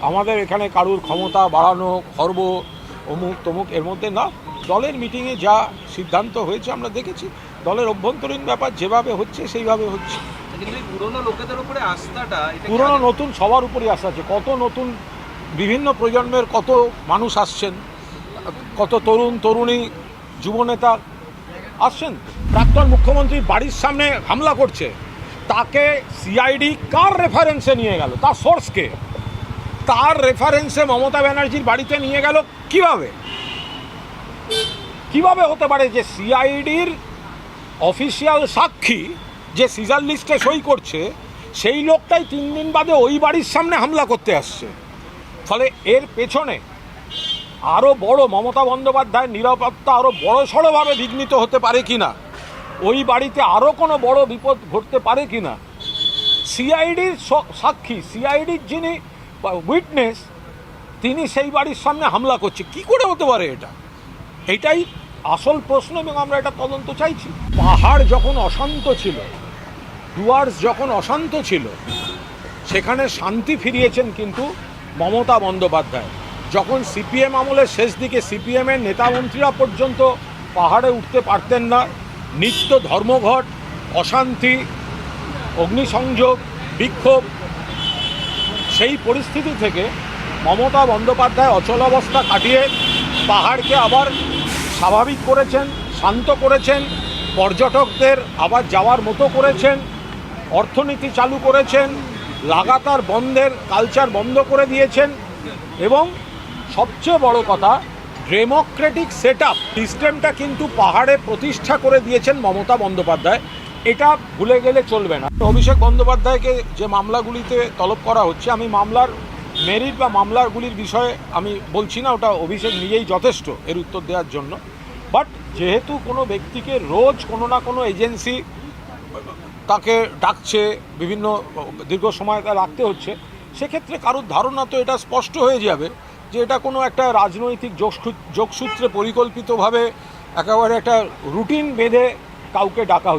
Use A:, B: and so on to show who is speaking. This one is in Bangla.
A: আমাদের এখানে কারুর ক্ষমতা বাড়ানো, খর্ব, অমুক তমুক এর মধ্যে না। দলের মিটিংয়ে যা সিদ্ধান্ত হয়েছে আমরা দেখেছি, দলের অভ্যন্তরীণ ব্যাপার যেভাবে হচ্ছে সেইভাবে হচ্ছে।
B: পুরনো লোকেদের উপরে আস্থাটা,
A: পুরনো নতুন সবার উপরই আস্থা আছে। কত নতুন বিভিন্ন প্রজন্মের কত মানুষ আসছেন, কত তরুণ তরুণী যুবনেতা আসছেন। প্রাক্তন মুখ্যমন্ত্রীর বাড়ির সামনে হামলা করছে, তাকে সিআইডি কার রেফারেন্সে নিয়ে গেল, তার সোর্সকে, তার রেফারেন্সে মমতা ব্যানার্জির বাড়িতে নিয়ে গেল কিভাবে? কিভাবে হতে পারে যে সিআইডির অফিসিয়াল সাক্ষী যে সিজার লিস্টে সই করছে সেই লোকটাই 3 দিন বাদে ওই বাড়ির সামনে হামলা করতে আসছে? ফলে এর পেছনে আরও বড় মমতা বন্দ্যোপাধ্যায়ের নিরাপত্তা আরও বড়সড়ভাবে বিঘ্নিত হতে পারে কিনা, ওই বাড়িতে আরও কোনো বড় বিপদ ঘটতে পারে কিনা, সিআইডির সাক্ষী, সিআইডির যিনি উইটনেস, তিনি সেই বাড়ির সামনে হামলা করছে, কি করে হতে পারে এটা? এটাই আসল প্রশ্ন এবং আমরা এটা তদন্ত চাইছি। পাহাড় যখন অশান্ত ছিল, ডুয়ার্স যখন অশান্ত ছিল, সেখানে শান্তি ফিরিয়েছেন কিন্তু মমতা বন্দ্যোপাধ্যায়। যখন সিপিএম আমলের শেষ দিকে সিপিএমের নেতামন্ত্রীরা পর্যন্ত পাহাড়ে উঠতে পারতেন না, নিত্য ধর্মঘট, অশান্তি, অগ্নিসংযোগ, বিক্ষোভ, সেই পরিস্থিতি থেকে মমতা বন্দ্যোপাধ্যায় অচলাবস্থা কাটিয়ে পাহাড়কে আবার স্বাভাবিক করেছেন, শান্ত করেছেন, পর্যটকদের আবার যাওয়ার মতো করেছেন, অর্থনীতি চালু করেছেন, লাগাতার বন্ধের কালচার বন্ধ করে দিয়েছেন এবং সবচেয়ে বড় কথা, ডেমোক্রেটিক সেটআপ সিস্টেমটা কিন্তু পাহাড়ে প্রতিষ্ঠা করে দিয়েছেন মমতা বন্দ্যোপাধ্যায়। এটা ভুলে গেলে চলবে না। অভিষেক বন্দ্যোপাধ্যায়কে যে মামলাগুলিতে তলব করা হচ্ছে, আমি মামলার মেরিট বা মামলাগুলির বিষয়ে আমি বলছি না, ওটা অভিষেক নিজেই যথেষ্ট এর উত্তর দেওয়ার জন্য। বাট যেহেতু কোনো ব্যক্তিকে রোজ কোনো না কোনো এজেন্সি তাকে ডাকছে, বিভিন্ন দীর্ঘ সময় তা রাখতে হচ্ছে, সেক্ষেত্রে কারোর ধারণা তো এটা স্পষ্ট হয়ে যাবে যে এটা কোনো একটা রাজনৈতিক যোগসূত্রে পরিকল্পিতভাবে একেবারে একটা রুটিন বেঁধে কাউকে ডাকা হচ্ছে।